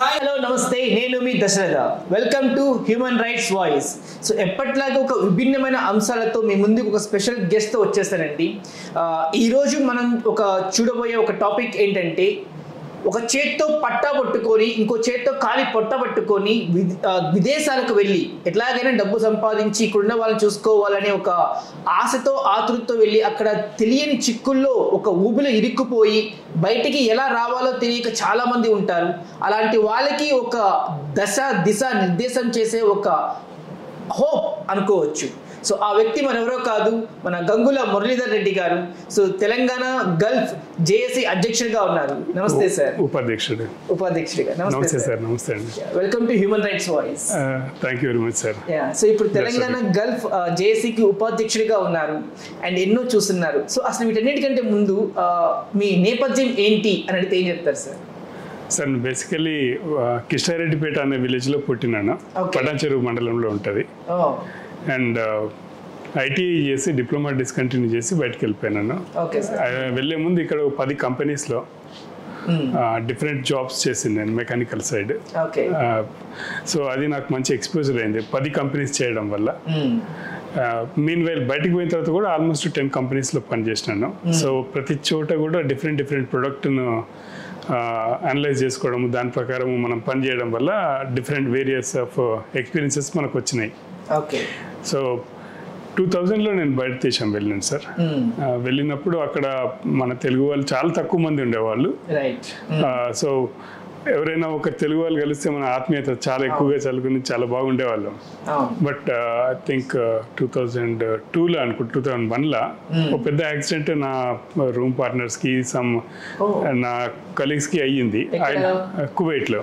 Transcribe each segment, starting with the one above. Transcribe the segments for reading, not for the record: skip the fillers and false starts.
Hi hello నమస్తే నేను మీ Dasharatha welcome to human rights voice. So ఎప్పటిలాగా ఒక విభిన్నమైన అంశాలతో మీ ముందుకు ఒక స్పెషల్ గెస్ట్తో వచ్చేస్తానండి. ఈరోజు మనం చూడబోయే ఒక టాపిక్ ఏంటంటే, ఒక చేత్తో పట్టా పట్టుకొని ఇంకో చేత్తో కాలి పొట్ట పట్టుకొని విదేశాలకు వెళ్ళి ఎట్లాగైనా డబ్బు సంపాదించి ఇక్కడున్న వాళ్ళని చూసుకోవాలనే ఒక ఆశతో ఆతృతతో వెళ్ళి అక్కడ తెలియని చిక్కుల్లో ఒక ఊబిలో ఇరుక్కుపోయి బయటికి ఎలా రావాలో తెలియక చాలా మంది ఉంటారు. అలాంటి వాళ్ళకి ఒక దిశ నిర్దేశం చేసే ఒక హోప్ అనుకోవచ్చు. సో ఆ వ్యక్తి మరెవరో కాదు, మన గంగుల మురళీధర్ రెడ్డి గారు. సో తెలంగాణ గల్ఫ్ జేఏసీ అధ్యక్షుడిగా ఉన్నారు. నమస్తే సార్. ఉపాధ్యక్షుడిగా నమస్తే సార్. నమస్తే అండి. Welcome to human rights voice. Thank you very much sir. So ఇప్పుడు తెలంగాణ గల్ఫ్ జేఏసీకి ఉపాధ్యక్షుడిగా ఉన్నారు అండ్ ఎన్నో చూస్తున్నారు. సో అసలు వీటన్నిటికంటే ముందు మీ నేపథ్యం ఏంటి అని అడిగితే ఏం చెప్తారు సార్? సార్ బేసికలీ కిష్టారెడ్డిపేట అనే విలేజ్లో పుట్టినాను. పటాన్చెరువు మండలంలో ఉంటుంది. అండ్ ఐటీఐ చేసి డిప్లొమా డిస్కంటిన్యూ చేసి బయటకు వెళ్ళిపోయినాను. వెళ్ళే ముందు ఇక్కడ 10 కంపెనీస్లో డిఫరెంట్ జాబ్స్ చేసింది నేను, మెకానికల్ సైడ్. సో అది నాకు మంచి ఎక్స్పోజర్ అయింది 10 కంపెనీస్ చేయడం వల్ల. మీన్ వైల్ బయటకు పోయిన తర్వాత కూడా ఆల్మోస్ట్ 10 కంపెనీస్లో పనిచేసినాను. సో ప్రతి చోట కూడా డిఫరెంట్ ప్రొడక్ట్ను అనలైజ్ చేసుకోవడము, దాని ప్రకారం మనం పని చేయడం వల్ల డిఫరెంట్ వేరియస్ ఆఫ్ ఎక్స్పీరియన్సెస్ మనకు వచ్చినాయి. సో 2000లో నేను బయట దేశం వెళ్ళాను సార్. వెళ్ళినప్పుడు అక్కడ మన తెలుగు వాళ్ళు చాలా తక్కువ మంది ఉండేవాళ్ళు. సో ఎవరైనా ఒక తెలుగు వాళ్ళు కలిస్తే మన ఆత్మీయత చాలా ఎక్కువగా చదువుకుని చాలా బాగుండేవాళ్ళం. బట్ ఐ థింక్ 2002లో అనుకుంటా 2001లో ఒక పెద్ద యాక్సిడెంట్ నా రూమ్ పార్ట్నర్స్కి నా కలీగ్స్కి అయ్యింది. ఆయన కువైట్లో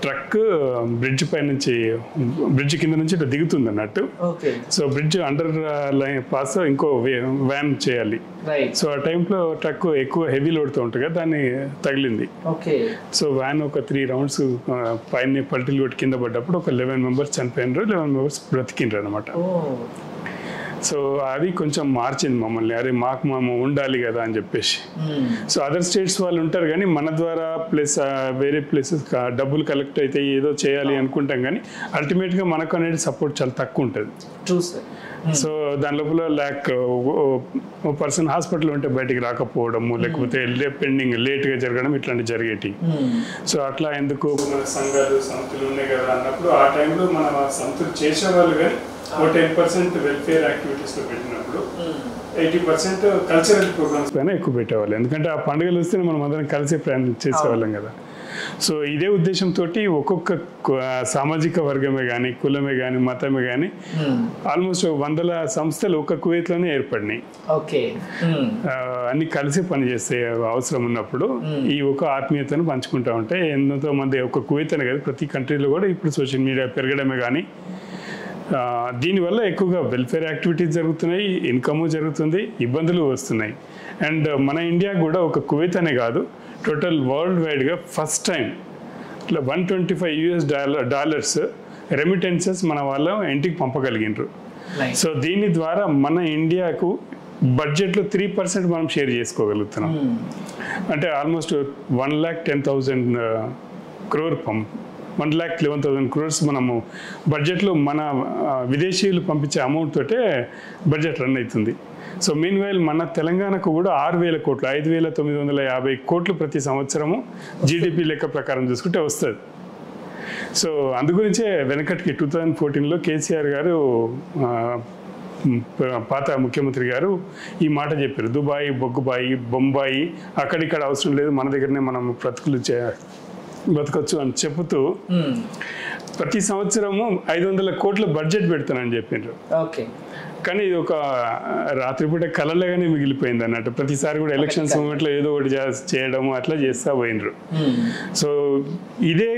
ట్రక్ బ్రిడ్జ్ పై నుంచి బ్రిడ్జ్ కింద నుంచి ఇట్లా దిగుతుంది అన్నట్టు. So bridge under line pass ఇంకో వ్యాన్ చేయాలి. సో ఆ టైంలో ట్రక్ ఎక్కువ హెవీ లోడ్తో ఉంటుంది కదా, దాన్ని తగిలింది. సో వ్యాన్ ఒక 3 రౌండ్స్ పైన పల్టీలు కొట్టి కింద పడ్డప్పుడు ఒక 11 మెంబర్స్ చనిపోయినారు, 11 మెంబర్స్ బ్రతికిండ్రు అనమాట. సో అది కొంచెం మార్చింది మమ్మల్ని. అరే మేము ఉండాలి కదా అని చెప్పేసి. సో అదర్ స్టేట్స్ వాళ్ళు ఉంటారు కానీ మన ద్వారా ప్లస్ వేరే ప్లేసెస్ డబ్బులు కలెక్ట్ అయితే ఏదో చేయాలి అనుకుంటాం కానీ అల్టిమేట్గా మనకు అనేది సపోర్ట్ చాలా తక్కువ ఉంటుంది. సో దాని లోపల పర్సన్ హాస్పిటల్ ఉంటే బయటికి రాకపోవడము, లేకపోతే పెండింగ్ లేట్గా జరగడం, ఇట్లాంటివి జరిగేటి. సో అట్లా ఎందుకు మన సంఘాలు సంస్థలు ఉన్నాయి కదా అన్నప్పుడు ఆ టైంలో మన సంస్థలు చేసేవాళ్ళు కానీ 10% వెల్ఫేర్ యాక్టివిటీస్లో పెట్టినప్పుడు 80% కల్చరల్ ప్రోగ్రామ్స్ పైన ఎక్కువ పెట్టేవాళ్ళు. ఎందుకంటే ఆ పండుగలు వస్తేనే మనం అందరం కలిసి ప్రయాణం చేసేవాళ్ళం కదా. సో ఇదే ఉద్దేశంతో ఒక్కొక్క సామాజిక వర్గమే కానీ, కులమే కానీ, మతమే కానీ ఆల్మోస్ట్ 100 సంస్థలు ఒక్క కువైట్లోనే ఏర్పడినాయి. అన్ని కలిసి పనిచేసే అవసరం ఉన్నప్పుడు ఈ ఒక ఆత్మీయతను పంచుకుంటా ఉంటే ఎంతో మంది ఒక కువైట్ అనే కదా, ప్రతి కంట్రీలో కూడా ఇప్పుడు సోషల్ మీడియా పెరగడమే కానీ దీనివల్ల ఎక్కువగా వెల్ఫేర్ యాక్టివిటీస్ జరుగుతున్నాయి, ఇన్కమ్ జరుగుతుంది, ఇబ్బందులు వస్తున్నాయి. అండ్ మన ఇండియా కూడా ఒక కువైట్ అనే కాదు, టోటల్ వరల్డ్ వైడ్గా ఫస్ట్ టైం ఇట్లా $125 రెమిటెన్సెస్ మన వాళ్ళ ఇంటికి పంపగలిగినారు. సో దీని ద్వారా మన ఇండియాకు బడ్జెట్లో 3% మనం షేర్ చేసుకోగలుగుతున్నాం. అంటే ఆల్మోస్ట్ 1,10,000 crore 1,11,000 crores మనము బడ్జెట్లో మన విదేశీయులు పంపించే అమౌంట్ తోటే బడ్జెట్ రన్ అవుతుంది. సో మీన్ వైల్ మన తెలంగాణకు కూడా 6,000 కోట్లు 5,950 కోట్లు ప్రతి సంవత్సరము జీడిపి లెక్క ప్రకారం చూసుకుంటే వస్తుంది. సో అందుగురించే వెనకటికి 2014లో కేసీఆర్ గారు పాత ముఖ్యమంత్రి గారు ఈ మాట చెప్పారు, దుబాయ్, బొగ్గుబాయి, బొంబాయి అక్కడిక్కడ అవసరం లేదు, మన దగ్గరనే మనం బతకొచ్చు అని చెబుతూ ప్రతి సంవత్సరము 500 కోట్ల బడ్జెట్ పెడతానని చెప్పిండ్రు. కానీ ఇది ఒక రాత్రిపూట కలలుగానే మిగిలిపోయింది అన్నట్టు. ప్రతిసారి కూడా ఎలక్షన్స్ మూమెంట్లో ఏదో ఒకటి చేయడము అట్లా చేస్తా పోయినరు. సో ఇదే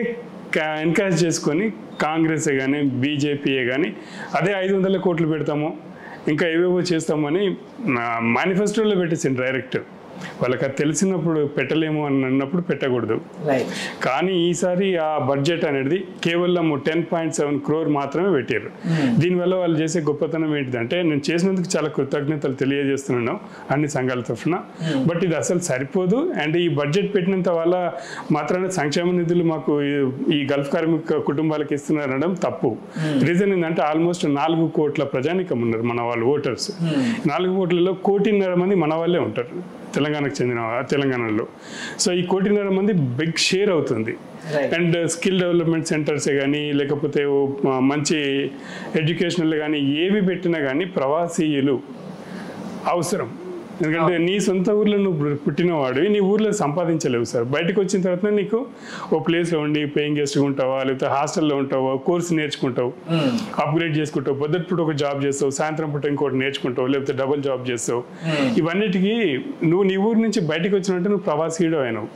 ఎన్కరేజ్ చేసుకొని కాంగ్రెసే కానీ బీజేపీయే కానీ అదే 500 కోట్లు పెడతాము ఇంకా ఏవేవో చేస్తామని మేనిఫెస్టోలో పెట్టేసింది డైరెక్ట్. వాళ్ళకి అది తెలిసినప్పుడు పెట్టలేము అని అన్నప్పుడు పెట్టకూడదు. కానీ ఈసారి ఆ బడ్జెట్ అనేది కేవలం 10.7 crore మాత్రమే పెట్టారు. దీనివల్ల వాళ్ళు చేసే గొప్పతనం ఏంటిదంటే, నేను చేసినందుకు చాలా కృతజ్ఞతలు తెలియజేస్తున్నాను అన్ని సంఘాల తరఫున. బట్ ఇది అసలు సరిపోదు. అండ్ ఈ బడ్జెట్ పెట్టినంత వల్ల మాత్రాన సంక్షేమ నిధులు మాకు ఈ గల్ఫ్ కార్మిక కుటుంబాలకు ఇస్తున్నారనడం తప్పు. రీజన్ ఏంటంటే ఆల్మోస్ట్ 4 కోట్ల ప్రజానికం ఉన్నారు మన వాళ్ళు ఓటర్స్. 4 కోట్లలో 1.5 కోటి మంది మన వాళ్ళే ఉంటారు తెలంగాణకు చెందిన తెలంగాణలో. సో ఈ 1.5 కోటి మంది బిగ్ షేర్ అవుతుంది. అండ్ స్కిల్ డెవలప్మెంట్ సెంటర్సే కానీ లేకపోతే మంచి ఎడ్యుకేషనల్ కానీ ఏవి పెట్టినా కానీ ప్రవాసీయులు అవసరం. ఎందుకంటే నీ సొంత ఊర్లో నువ్వు పుట్టినవాడు నీ ఊర్లో సంపాదించలేవు సార్. బయటకు వచ్చిన తర్వాత నీకు ఓ ప్లేస్లో ఉండి పేయింగ్ గెస్ట్గా ఉంటావా, లేకపోతే హాస్టల్లో ఉంటావా, కోర్సు నేర్చుకుంటావు, అప్గ్రేడ్ చేసుకుంటావు, పొద్దుటి పూట ఒక జాబ్ చేస్తావు, సాయంత్రం పూట ఇంకోటి నేర్చుకుంటావు, లేకపోతే డబుల్ జాబ్ చేస్తావు. ఇవన్నిటికీ నువ్వు నీ ఊరు నుంచి బయటకు వచ్చినట్టు నువ్వు ప్రవాసీయుడు అయినావు.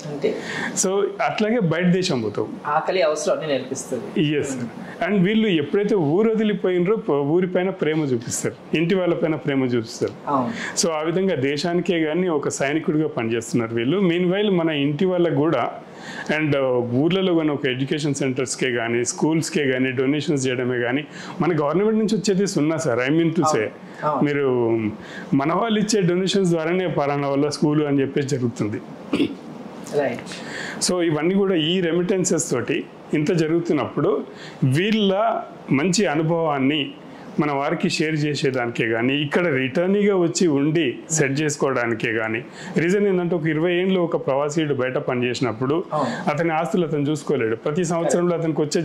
సో అట్లాగే బయట దేశం పోతావు. ఆకలి అవసరం నేర్పిస్తుంది. ఎస్. అండ్ వీళ్ళు ఎప్పుడైతే ఊరు వదిలిపోయినరో ఊరిపైన ప్రేమ చూపిస్తారు, ఇంటి వాళ్ళపైన ప్రేమ చూపిస్తారు. సో ఆ విధంగా దేశానికే కానీ ఒక సైనికుడిగా పనిచేస్తున్నారు వీళ్ళు. మీన్ వైల్ మన ఇంటి వాళ్ళకు కూడా అండ్ ఊర్లలో కానీ ఒక ఎడ్యుకేషన్ సెంటర్స్కే కానీ స్కూల్స్కే కానీ డొనేషన్స్ చేయడమే కానీ మన గవర్నమెంట్ నుంచి వచ్చేది సున్నా sir. I mean to say మీరు మన వాళ్ళు ఇచ్చే డొనేషన్స్ ద్వారానే పలానా వల్ల స్కూలు అని చెప్పేసి జరుగుతుంది. సో ఇవన్నీ కూడా ఈ రెమిటెన్సెస్ తోటి ఇంత జరుగుతున్నప్పుడు వీళ్ళ మంచి అనుభవాన్ని మన వారికి షేర్ చేసేదానికే కానీ ఇక్కడ రిటర్నీగా వచ్చి ఉండి సెట్ చేసుకోవడానికే కానీ. రీజన్ ఏంటంటే ఒక 20 ఏళ్ళు ఒక ప్రవాసీయుడు బయట పనిచేసినప్పుడు అతని ఆస్తులు అతను చూసుకోలేడు. ప్రతి సంవత్సరంలో అతనికి వచ్చే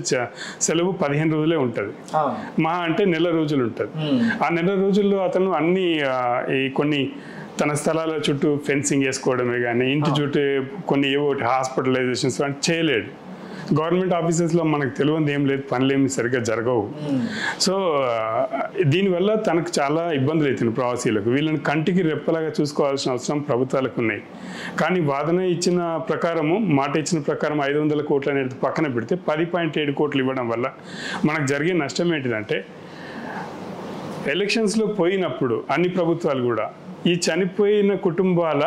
సెలవు 15 రోజులే ఉంటుంది, మా అంటే నెల రోజులు ఉంటుంది. ఆ నెల రోజుల్లో అతను అన్ని కొన్ని తన స్థలాల చుట్టూ ఫెన్సింగ్ వేసుకోవడమే కానీ ఇంటి చుట్టూ కొన్ని ఏవో హాస్పిటలైజేషన్స్ చేయలేడు. గవర్నమెంట్ ఆఫీసెస్లో మనకు తెలియదు ఏం లేదు, పనులేమి సరిగ్గా జరగవు. సో దీనివల్ల తనకు చాలా ఇబ్బందులు అవుతున్నాయి ప్రవాసీలకు. వీళ్ళని కంటికి రెప్పలాగా చూసుకోవాల్సిన అవసరం ప్రభుత్వాలకు ఉన్నాయి. కానీ వాదన ఇచ్చిన ప్రకారము, మాట ఇచ్చిన ప్రకారం 500 కోట్లు అనేది పక్కన పెడితే 10.7 కోట్లు ఇవ్వడం వల్ల మనకు జరిగే నష్టం ఏంటిదంటే, ఎలక్షన్స్లో పోయినప్పుడు అన్ని ప్రభుత్వాలు కూడా ఈ చనిపోయిన కుటుంబాల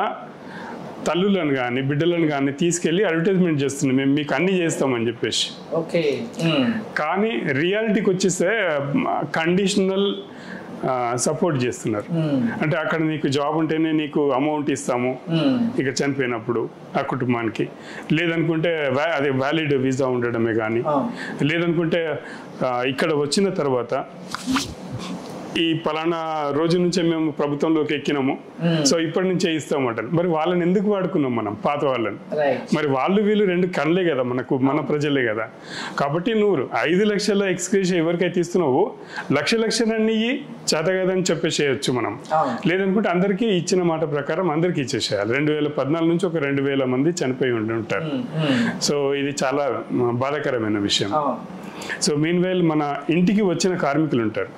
తల్లులను కానీ బిడ్డలను కానీ తీసుకెళ్ళి అడ్వర్టైజ్మెంట్ చేస్తున్నాం, మేము మీకు అన్ని చేస్తామని చెప్పేసి. కానీ రియాలిటీకి వచ్చేస్తే కండిషనల్ సపోర్ట్ చేస్తున్నారు. అంటే అక్కడ నీకు జాబ్ ఉంటేనే నీకు అమౌంట్ ఇస్తాము ఇక చనిపోయినప్పుడు ఆ కుటుంబానికి, లేదనుకుంటే అదే వ్యాలిడ్ వీసా ఉండడమే కానీ, లేదనుకుంటే ఇక్కడ వచ్చిన తర్వాత ఈ పలానా రోజు నుంచే మేము ప్రభుత్వంలోకి ఎక్కినాము, సో ఇప్పటి నుంచే ఇస్తామంటారు. మరి వాళ్ళని ఎందుకు వాడుకున్నాం మనం, పాత వాళ్ళని? మరి వాళ్ళు వీళ్ళు 2 కళ్ళే కదా మనకు, మన ప్రజలే కదా. కాబట్టి నువ్వు 5 లక్షల ఎక్స్క్రేషన్ ఎవరికైతే ఇస్తున్నావు, లక్షలన్నీ చేత కదని చెప్పేసేయచ్చు మనం. లేదనుకుంటే అందరికీ ఇచ్చిన మాట ప్రకారం అందరికీ ఇచ్చేసేయాలి. 2014 నుంచి ఒక 2000 మంది చనిపోయి ఉంటారు. సో ఇది చాలా బాధాకరమైన విషయం. సో మీన్ వైల్ మన ఇంటికి వచ్చిన కార్మికులు ఉంటారు,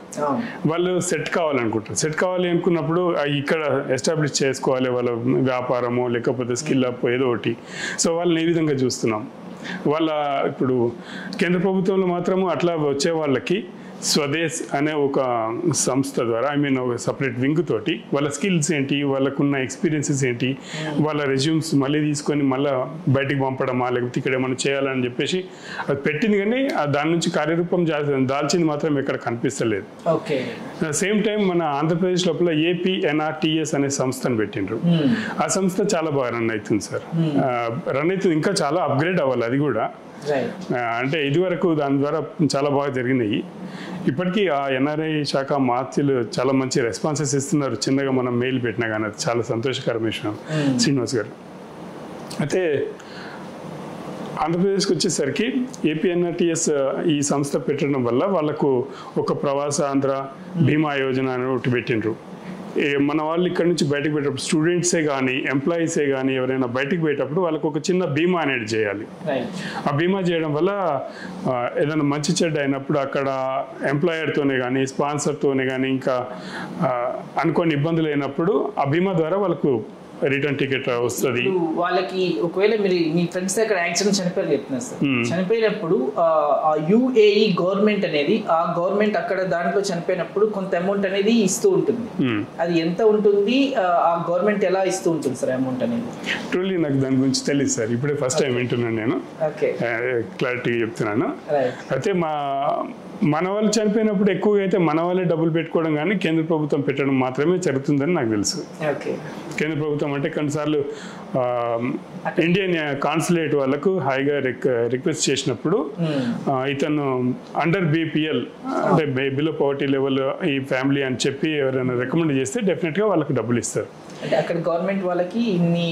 వాళ్ళు సెట్ కావాలనుకుంటారు. సెట్ కావాలి అనుకున్నప్పుడు ఇక్కడ ఎస్టాబ్లిష్ చేసుకోవాలి వాళ్ళ వ్యాపారము లేకపోతే స్కిల్ అప్ ఏదో ఒకటి. సో వాళ్ళని ఏ విధంగా చూస్తున్నాం, వాళ్ళ ఇప్పుడు కేంద్ర ప్రభుత్వంలో మాత్రము అట్లా వచ్చే వాళ్ళకి స్వదేశ్ అనే ఒక సంస్థ ద్వారా, ఐ మీన్ ఒక సపరేట్ వింగ్ తోటి వాళ్ళ స్కిల్స్ ఏంటి, వాళ్ళకున్న ఎక్స్పీరియన్సెస్ ఏంటి, వాళ్ళ రెజ్యూమ్స్ మళ్ళీ తీసుకొని మళ్ళీ బయటికి పంపడమా లేకపోతే ఇక్కడ ఏమైనా చేయాలని చెప్పేసి అది పెట్టింది. కానీ దాని నుంచి కార్యరూపం దాల్చింది మాత్రం ఎక్కడ కనిపిస్తలేదు. సేమ్ టైం మన ఆంధ్రప్రదేశ్ లోపల APNRTS అనే సంస్థను పెట్టిండ్రు. ఆ సంస్థ చాలా బాగా రన్ అవుతుంది సార్. రన్ అవుతుంది, ఇంకా చాలా అప్గ్రేడ్ అవ్వాలి అది కూడా. అంటే ఇదివరకు దాని ద్వారా చాలా బాగా జరిగినాయి. ఇప్పటికీ ఆ NRI శాఖ మార్చిలు చాలా మంచి రెస్పాన్సెస్ ఇస్తున్నారు. చిన్నగా మనం మెయిల్ పెట్టినా కానీ అది చాలా సంతోషకరమైన విషయం. శ్రీనివాస్ గారు అయితే ఆంధ్రప్రదేశ్కి వచ్చేసరికి APNRTS ఈ సంస్థ పెట్టడం వల్ల వాళ్ళకు ఒక ప్రవాస ఆంధ్ర బీమా యోజన అని ఒకటి పెట్టిండ్రు. మన వాళ్ళు ఇక్కడ నుంచి బయటకు పోయేటప్పుడు స్టూడెంట్సే కానీ ఎంప్లాయీసే కానీ ఎవరైనా బయటకు పోయేటప్పుడు వాళ్ళకు ఒక చిన్న బీమా అనేది చేయాలి. ఆ బీమా చేయడం వల్ల ఏదైనా మంచి చెడ్డ అయినప్పుడు అక్కడ ఎంప్లాయర్తోనే కానీ స్పాన్సర్తోనే కానీ ఇంకా అనుకోని ఇబ్బందులు అయినప్పుడు ఆ బీమా ద్వారా వాళ్ళకు రిటర్న్ టికెట్ వస్తుంది. వాళ్ళకి ఒకవేళ మీరు మీ ఫ్రెండ్స్ అక్కడ యాక్సిడెంట్ చనిపోయారు చెప్తున్నారు సార్, చనిపోయినప్పుడు ఆ యుఏఈ గవర్నమెంట్ అనేది ఆ గవర్నమెంట్ అక్కడ దాంట్లో చనిపోయినప్పుడు కొంత అమౌంట్ అనేది ఇస్తూ ఉంటుంది. అది ఎంత ఉంటుంది, ఆ గవర్నమెంట్ ఎలా ఇస్తూ ఉంటుంది సార్ అమౌంట్ అనేది? ట్రూలీ నాకు దాని గురించి తెలియదు సార్, ఇప్పుడే ఫస్ట్ టైం వింటున్నాను నేను, క్లారిటీగా చెప్తున్నాను. అయితే మన వాళ్ళు చనిపోయినప్పుడు ఎక్కువగా అయితే మన వాళ్ళే డబ్బులు పెట్టుకోవడం కానీ కేంద్ర ప్రభుత్వం పెట్టడం మాత్రమే జరుగుతుందని నాకు తెలుసు. కేంద్ర ప్రభుత్వం అంటే కొన్నిసార్లు ఇండియన్ కాన్సులేట్ వాళ్ళకు హాయిగా రిక్వెస్ట్ చేసినప్పుడు ఇతను అండర్ బీపీఎల్ అంటే బిలో పవర్టీ లెవెల్ ఈ ఫ్యామిలీ అని చెప్పి ఎవరైనా రికమెండ్ చేస్తే డెఫినెట్గా వాళ్ళకి డబ్బులు ఇస్తారు. అంటే అక్కడ గవర్నమెంట్ వాళ్ళకి ఇన్ని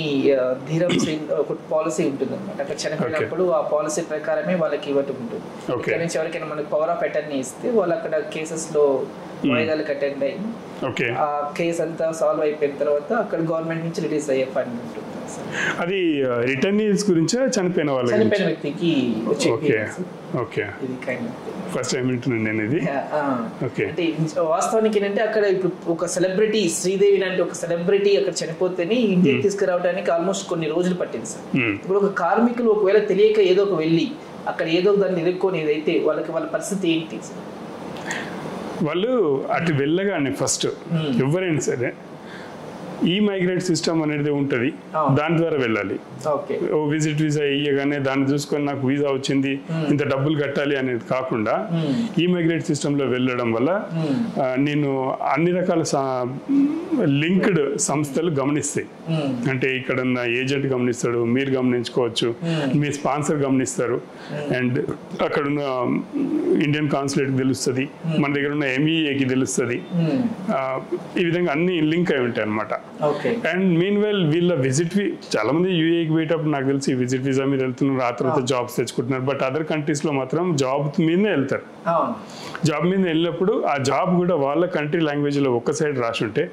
ధీరమ్స్ ఒక పాలసీ ఉంటుంది అనమాట. అక్కడ చనిపోయినప్పుడు ఆ పాలసీ ప్రకారమే వాళ్ళకి ఇవ్వటం ఉంటుంది. ఇక్కడ నుంచి ఎవరికైనా మనకి పవర్ ఆఫ్ అటర్నీ ఇస్తే వాళ్ళు అక్కడ కేసెస్ లో వాయిదాలకు అటెండ్ అయ్యి ఆ కేసు అంతా సాల్వ్ అయిపోయిన తర్వాత అక్కడ గవర్నమెంట్ నుంచి రిలీజ్ అయ్యే ఫండ్ ఉంటుంది. అది రిటర్నీస్ గురించా చనిపోయిన వాళ్ళ చనిపోయిన వ్యక్తికి ఫస్ట్ టైం వింటున్నాను నేను ఇది. అంటే వాస్తవానికి ఏంటంటే అక్కడ ఇప్పుడు ఒక సెలబ్రిటీ శ్రీదేవి లాంటి ఒక సెలబ్రిటీ అక్కడ చనిపోతేనే ఇండియాకి తీసుకురావడానికి ఆల్మోస్ట్ కొన్ని రోజులు పట్టింది సార్. ఇప్పుడు ఒక కార్మికులు ఒకవేళ తెలియక ఏదో ఒక వెళ్ళి అక్కడ ఏదో దాన్ని ఎదుర్కొని ఏదైతే వాళ్ళ పరిస్థితి ఏంటి సార్? వాళ్ళు అటు వెళ్ళగానే ఫస్ట్ ఎవరైనా సరే ఈ మైగ్రేట్ సిస్టమ్ అనేది ఉంటుంది, దాని ద్వారా వెళ్ళాలి. విజిట్ వీసా ఇయ్యగానే దాన్ని చూసుకొని నాకు వీసా వచ్చింది ఇంత డబ్బులు కట్టాలి అనేది కాకుండా ఈ మైగ్రేట్ సిస్టంలో వెళ్ళడం వల్ల నేను అన్ని రకాల లింక్డ్ సంస్థలు గమనిస్తాయి. అంటే ఇక్కడ ఉన్న ఏజెంట్ గమనిస్తాడు, మీరు గమనించుకోవచ్చు, మీ స్పాన్సర్ గమనిస్తారు, అండ్ అక్కడున్న ఇండియన్ కాన్సులేట్ తెలుస్తుంది, మన దగ్గర ఉన్న ఎంఈఏకి తెలుస్తుంది. ఈ విధంగా అన్ని లింక్ అయి ఉంటాయి అన్నమాట. అండ్ మీన్ వెల్ వీళ్ళ విజిట్ చాలా మంది యూఏకి పోయేటప్పుడు నాకు తెలిసి విజిట్ వీసా మీద వెళ్తున్నారు, ఆ తర్వాత జాబ్స్ తెచ్చుకుంటున్నారు. బట్ అదర్ కంట్రీస్ లో మాత్రం జాబ్ మీదనే వెళ్తారు. జాబ్ మీద వెళ్ళినప్పుడు ఆ జాబ్ కూడా వాళ్ళ కంట్రీ లాంగ్వేజ్ లో ఒక సైడ్ రాసి ఉంటే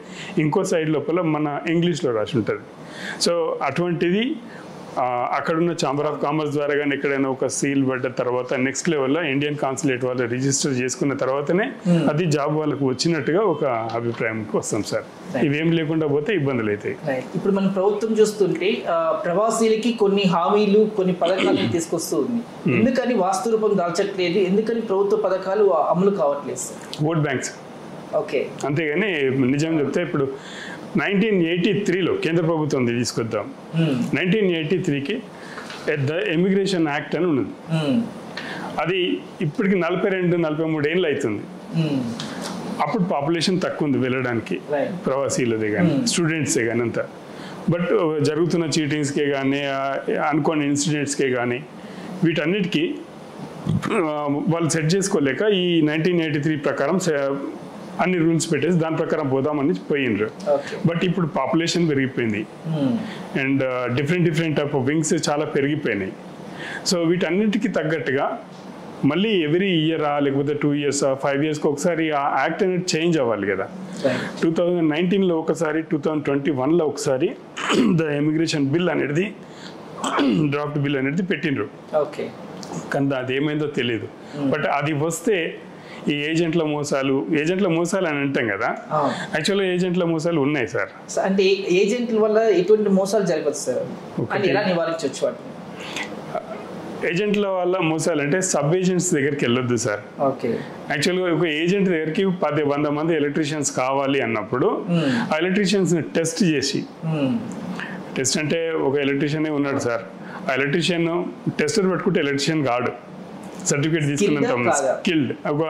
ఇంకో సైడ్ లోపల మన ఇంగ్లీష్ లో రాసి ఉంటుంది. సో అటువంటిది అక్కడున్న ఛాంబర్ ఆఫ్ కామర్స్ ద్వారా కానీ ఎక్కడైనా ఒక సీల్ పడ్డ తర్వాత నెక్స్ట్ లెవెల్లో ఇండియన్ కాన్సులేట్ వాళ్ళు రిజిస్టర్ చేసుకున్న తర్వాతనే అది జాబ్ వాళ్ళకు వచ్చినట్టుగా ఒక అభిప్రాయంకి వస్తాం సార్. ఇవేం లేకుండా పోతే ఇబ్బందులు అవుతాయి. ఇప్పుడు మన ప్రభుత్వం చూస్తుంటే ప్రవాసీలకి కొన్ని హామీలు కొన్ని పథకాలను తీసుకొస్తూ ఉంది. ఎందుకని వాస్తు రూపం దాల్చట్లేదు? ఎందుకని ప్రభుత్వ పథకాలు అమలు కావట్లేదు సార్? Vote banks. అంతేగాని నిజం చెప్తే ఇప్పుడు 1983లో కేంద్ర ప్రభుత్వం తీసుకొద్దాం. 1983కి ద ఎమిగ్రేషన్ యాక్ట్ అని ఉన్నది. అది ఇప్పటికి 42-43 ఏళ్ళు అవుతుంది. అప్పుడు పాపులేషన్ తక్కువ ఉంది వెళ్ళడానికి, ప్రవాసీలదే కానీ స్టూడెంట్సే కానీ అంతా. బట్ జరుగుతున్న చీటింగ్స్కే కానీ అనుకోని ఇన్సిడెంట్స్కే కానీ వీటన్నిటికీ వాళ్ళు సెట్ చేసుకోలేక ఈ 1983 ప్రకారం అన్ని రూల్స్ పెట్టేసి దాని ప్రకారం పోదామని పోయినరు. బట్ ఇప్పుడు పాపులేషన్ పెరిగిపోయింది and different type of wings చాలా పెరిగిపోయినాయి. సో వీటన్నిటికీ తగ్గట్టుగా మళ్ళీ ఎవ్రీ ఇయరా లేకపోతే 2 years 5 yearsకి ఒకసారి ఆ యాక్ట్ అనేది చేంజ్ అవ్వాలి కదా. 2019లో ఒకసారి, 2021లో ఒకసారి ద ఎమిగ్రేషన్ బిల్ అనేది డ్రాఫ్ట్ బిల్ అనేది పెట్టిండ్రు. కానీ అది ఏమైందో తెలియదు. బట్ అది వస్తే ఈ ఏజెంట్ల మోసాలు అని అంటాం కదా, యాక్చువల్గా ఏజెంట్ల మోసాలు ఉన్నాయి సార్. అంటే ఏజెంట్ల వల్ల ఎటువంటి మోసాలు జరగదు సార్, అంటే ఎలా నివారించవచ్చు వాటిని? ఏజెంట్ల వల్ల మోసాలు అంటే సబ్ ఏజెంట్స్ దగ్గరికి వెళ్ళొద్దు సార్. యాక్చువల్గా ఒక ఏజెంట్ దగ్గరికి 100 మంది ఎలక్ట్రీషియన్స్ కావాలి అన్నప్పుడు ఆ ఎలక్ట్రీషియన్స్ టెస్ట్ చేసి, టెస్ట్ అంటే ఒక ఎలక్ట్రీషియనే ఉన్నాడు సార్, ఆ ఎలక్ట్రీషియన్ టెస్టర్ పెట్టుకుంటే ఎలక్ట్రీషియన్ కాడు, సర్టిఫికేట్ తీసుకున్నంత స్కిల్డ్. ఒక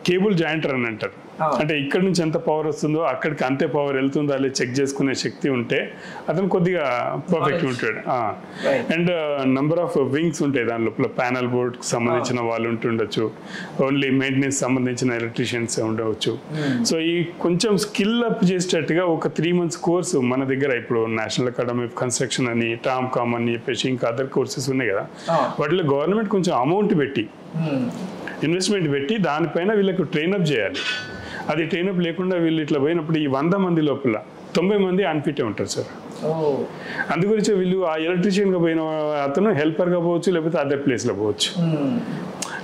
కేబుల్ జాయింటర్ అని అంటారు. అంటే ఇక్కడ నుంచి ఎంత పవర్ వస్తుందో అక్కడికి అంతే పవర్ వెళ్తుందో అలా చెక్ చేసుకునే శక్తి ఉంటే అతను కొద్దిగా పర్ఫెక్ట్ ఉంటాడు. అండ్ నంబర్ ఆఫ్ వింగ్స్ ఉంటాయి దాని లోపల. ప్యానల్ బోర్డ్కి సంబంధించిన వాళ్ళు ఉంటుండొచ్చు, ఓన్లీ మెయింటెనెన్స్ సంబంధించిన ఎలక్ట్రీషియన్స్ ఉండవచ్చు. సో ఈ కొంచెం స్కిల్ అప్ చేసేటట్టుగా ఒక 3 months కోర్సు మన దగ్గర ఇప్పుడు నేషనల్ అకాడమీ ఆఫ్ కన్స్ట్రక్షన్ అని, టామ్కామ్ అని చెప్పేసి ఇంకా అదర్ కోర్సెస్ ఉన్నాయి కదా, వాటిలో గవర్నమెంట్ కొంచెం అమౌంట్ పెట్టి ఇన్వెస్ట్మెంట్ పెట్టి దానిపైన వీళ్ళకు ట్రైనప్ చేయాలి. అది ట్రైనప్ లేకుండా వీళ్ళు ఇట్లా పోయినప్పుడు ఈ 100 మంది లోపల 90 మంది అన్ఫిట్ ఉంటారు సార్. అందుగురించి వీళ్ళు ఆ ఎలక్ట్రీషియన్గా పోయిన అతను హెల్పర్గా పోవచ్చు, లేకపోతే అదర్ ప్లేస్లో పోవచ్చు.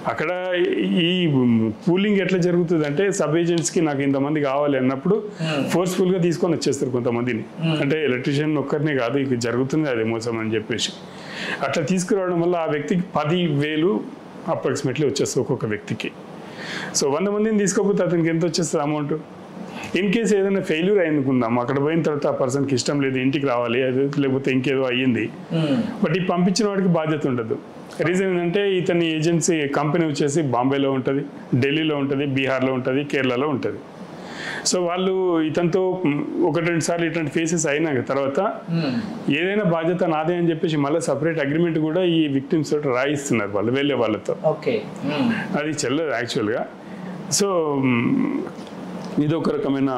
అక్కడ ఈ పూలింగ్ ఎట్లా జరుగుతుంది అంటే సబ్ ఏజెంట్స్కి నాకు ఇంతమంది కావాలి అన్నప్పుడు ఫోర్స్ఫుల్గా తీసుకొని వచ్చేస్తారు కొంతమందిని. అంటే ఎలక్ట్రీషియన్ ఒక్కరినే కాదు, ఇక జరుగుతుంది అదే మోసం అని చెప్పేసి అట్లా తీసుకురావడం వల్ల ఆ వ్యక్తికి 10,000 అప్రాక్సిమేట్లీ వచ్చేస్తుంది ఒక్కొక్క వ్యక్తికి. సో 100 మందిని తీసుకోకపోతే అతనికి ఎంత వచ్చేస్తుంది అమౌంట్. ఇన్ కేసు ఏదైనా ఫెయిల్యూర్ అయిందుకుందాం, అక్కడ పోయిన తర్వాత ఆ పర్సన్కి ఇష్టం లేదు, ఇంటికి రావాలి, అది లేకపోతే ఇంకేదో అయ్యింది, బట్ ఈ పంపించిన వాడికి బాధ్యత ఉండదు. రీజన్ ఏంటంటే ఇతని ఏజెన్సీ కంపెనీ వచ్చేసి బాంబేలో ఉంటుంది, ఢిల్లీలో ఉంటుంది, బీహార్లో ఉంటుంది, కేరళలో ఉంటుంది. సో వాళ్ళు ఇతనితో 1-2 సార్లు ఇట్లాంటి ఫేసెస్ అయినాక తర్వాత ఏదైనా బాధ్యత నాదే అని చెప్పేసి మళ్ళీ సపరేట్ అగ్రిమెంట్ కూడా ఈ విక్టిమ్స్ తోటి రాయిస్తున్నారు వాళ్ళు వెళ్ళే వాళ్ళతో. అది చెల్లదు యాక్చువల్గా. సో ఇది ఒక రకమైన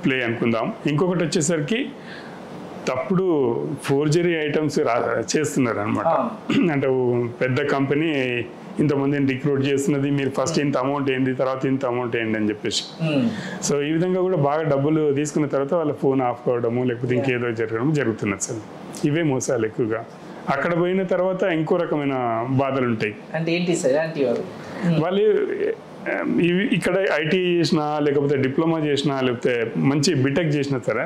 ప్లే అనుకుందాం. ఇంకొకటి వచ్చేసరికి తప్పుడు ఫోర్జరీ ఐటమ్స్ చేస్తున్నారు అనమాట. అంటే పెద్ద కంపెనీ ఇంతమందిని రిక్రూట్ చేస్తున్నది, మీరు ఫస్ట్ ఇంత అమౌంట్ ఏంది, తర్వాత ఇంత అమౌంట్ ఏంటి అని చెప్పేసి. సో ఈ విధంగా కూడా బాగా డబ్బులు తీసుకున్న తర్వాత వాళ్ళ ఫోన్ ఆఫ్ కావడము లేకపోతే ఇంకేదో జరగడం జరుగుతున్నది సార్. ఇవే మోసాలు ఎక్కువగా. అక్కడ పోయిన తర్వాత ఇంకో రకమైన బాధలు ఉంటాయి. అంటే ఏంటి సార్? వాళ్ళు ఇక్కడ ఐటీ చేసినా లేకపోతే డిప్లొమా చేసినా లేకపోతే మంచి బీటెక్ చేసినా సరే